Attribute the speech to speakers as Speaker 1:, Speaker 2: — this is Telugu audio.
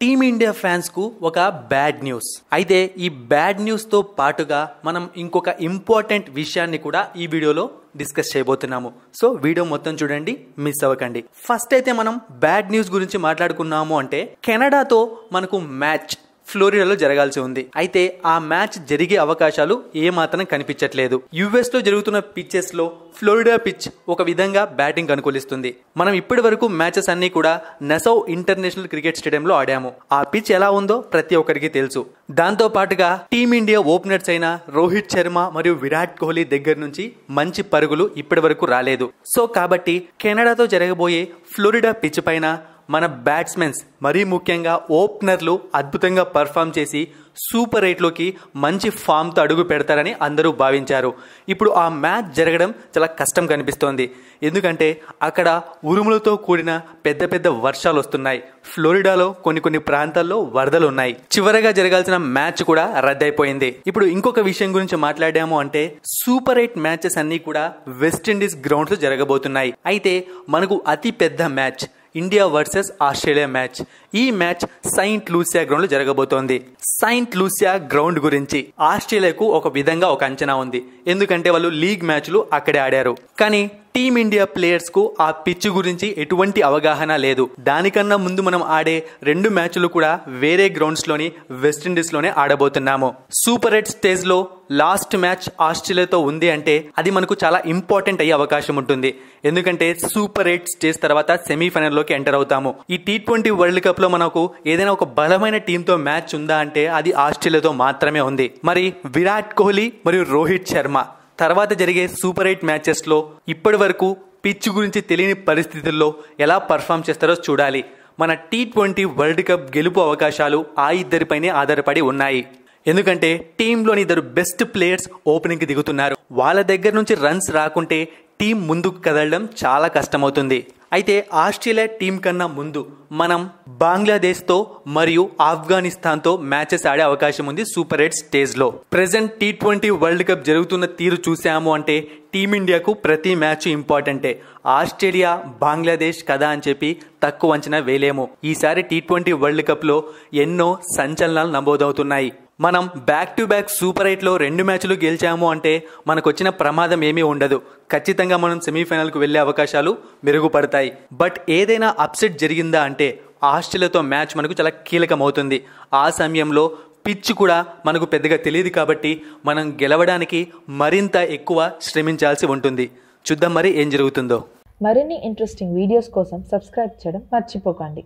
Speaker 1: టీమిండియా ఫ్యాన్స్ కు ఒక బ్యాడ్ న్యూస్. అయితే ఈ బ్యాడ్ న్యూస్ తో పాటుగా మనం ఇంకొక ఇంపార్టెంట్ విషయాన్ని కూడా ఈ వీడియోలో డిస్కస్ చేయబోతున్నాము. సో వీడియో మొత్తం చూడండి, మిస్ అవ్వకండి. ఫస్ట్ అయితే మనం బ్యాడ్ న్యూస్ గురించి మాట్లాడుకున్నాము అంటే కెనడాతో మనకు మ్యాచ్ ఫ్లోరిడాలో జరగాల్సి ఉంది. అయితే ఆ మ్యాచ్ జరిగే అవకాశాలు ఏమాత్రం కనిపించట్లేదు. యుఎస్ లో జరుగుతున్న పిచ్చెస్ లో ఫ్లోరిడా పిచ్ ఒక విధంగా బ్యాటింగ్ అనుకూలిస్తుంది. మనం ఇప్పటి వరకు మ్యాచెస్ అన్ని కూడా నసౌ ఇంటర్నేషనల్ క్రికెట్ స్టేడియంలో ఆడాము. ఆ పిచ్ ఎలా ఉందో ప్రతి ఒక్కరికి తెలుసు. దాంతో పాటుగా టీమిండియా ఓపెనర్స్ అయిన రోహిత్ శర్మ మరియు విరాట్ కోహ్లీ దగ్గర నుంచి మంచి పరుగులు ఇప్పటి వరకు రాలేదు. సో కాబట్టి కెనడాతో జరగబోయే ఫ్లోరిడా పిచ్ పైన మన బ్యాట్స్మెన్స్ మరీ ముఖ్యంగా ఓపెనర్లు అద్భుతంగా పర్ఫామ్ చేసి సూపర్ 8లోకి మంచి ఫామ్తో అడుగు పెడతారని అందరూ భావించారు. ఇప్పుడు ఆ మ్యాచ్ జరగడం చాలా కష్టం కనిపిస్తోంది. ఎందుకంటే అక్కడ ఉరుములతో కూడిన పెద్ద పెద్ద వర్షాలు వస్తున్నాయి. ఫ్లోరిడాలో కొన్ని ప్రాంతాల్లో వరదలు ఉన్నాయి. చివరగా జరగాల్సిన మ్యాచ్ కూడా రద్దయిపోయింది. ఇప్పుడు ఇంకొక విషయం గురించి మాట్లాడాము అంటే సూపర్ 8 మ్యాచెస్ అన్ని కూడా వెస్టిండీస్ గ్రౌండ్స్ లో జరగబోతున్నాయి. అయితే మనకు అతి పెద్ద match India versus Australia match. ఈ మ్యాచ్ సెయింట్ లూసియా గ్రౌండ్ లో జరగబోతోంది. సెయింట్ లూసియా గ్రౌండ్ గురించి ఆస్ట్రేలియాకు ఒక విధంగా ఒక అంచనా ఉంది. ఎందుకంటే వాళ్ళు లీగ్ మ్యాచ్లు అక్కడే ఆడారు. కానీ టీమిండియా ప్లేయర్స్ కు ఆ పిచ్ గురించి ఎటువంటి అవగాహన లేదు. దానికన్నా ముందు మనం ఆడే 2 మ్యాచ్లు కూడా వేరే గ్రౌండ్స్ లోని వెస్టిండీస్ లోనే ఆడబోతున్నాము. సూపర్ 8 స్టేజ్ లో లాస్ట్ మ్యాచ్ ఆస్ట్రేలియాతో ఉంది అంటే అది మనకు చాలా ఇంపార్టెంట్ అయ్యే అవకాశం ఉంటుంది. ఎందుకంటే సూపర్ 8 స్టేజ్ తర్వాత సెమీఫైనల్ లోకి ఎంటర్ అవుతాము. ఈ T20 వరల్డ్ కప్ లో మనకు ఏదైనా ఒక బలమైన టీంతో మ్యాచ్ ఉందా అంటే అది ఆస్ట్రేలియాతో మాత్రమే ఉంది. మరి విరాట్ కోహ్లీ మరియు రోహిత్ శర్మ తర్వాత జరిగే సూపర్ 8 మ్యాచెస్ లో ఇప్పటి వరకు పిచ్ గురించి తెలియని పరిస్థితుల్లో ఎలా పర్ఫామ్ చేస్తారో చూడాలి. మన T20 వరల్డ్ కప్ గెలుపు అవకాశాలు ఆ ఇద్దరిపైనే ఆధారపడి ఉన్నాయి. ఎందుకంటే టీంలోని 2 బెస్ట్ ప్లేయర్స్ ఓపెనింగ్ కి దిగుతున్నారు. వాళ్ళ దగ్గర నుంచి రన్స్ రాకుంటే టీం ముందుకు కదలడం చాలా కష్టమవుతుంది. అయితే ఆస్ట్రేలియా టీం కన్నా ముందు మనం బంగ్లాదేశ్ తో మరియు ఆఫ్ఘనిస్తాన్ తో మ్యాచెస్ ఆడే అవకాశం ఉంది సూపర్ 8 స్టేజ్ లో. ప్రెసెంట్ T20 వరల్డ్ కప్ జరుగుతున్న తీరు చూసాము అంటే టీమిండియాకు ప్రతి మ్యాచ్ ఇంపార్టెంటే. ఆస్ట్రేలియా బంగ్లాదేశ్ కదా అని చెప్పి తక్కువ అంచనా వేయలేము. ఈసారి T20 వరల్డ్ కప్ లో ఎన్నో సంచలనాలు నమోదవుతున్నాయి. మనం బ్యాక్ టు బ్యాక్ సూపర్ 8లో 2 మ్యాచ్లు గెలిచాము అంటే మనకు వచ్చిన ప్రమాదం ఏమీ ఉండదు. ఖచ్చితంగా మనం సెమీఫైనల్ కు వెళ్లే అవకాశాలు మెరుగుపడతాయి. బట్ ఏదైనా అప్సెట్ జరిగిందా అంటే ఆస్ట్రేలియాతో మ్యాచ్ మనకు చాలా కీలకం అవుతుంది. ఆ సమయంలో పిచ్ కూడా మనకు పెద్దగా తెలియదు కాబట్టి మనం గెలవడానికి మరింత ఎక్కువ శ్రమించాల్సి ఉంటుంది. చూద్దాం మరి ఏం జరుగుతుందో.
Speaker 2: మరిన్ని ఇంట్రెస్టింగ్ వీడియోస్ కోసం సబ్స్క్రైబ్ చేయడం మర్చిపోకండి.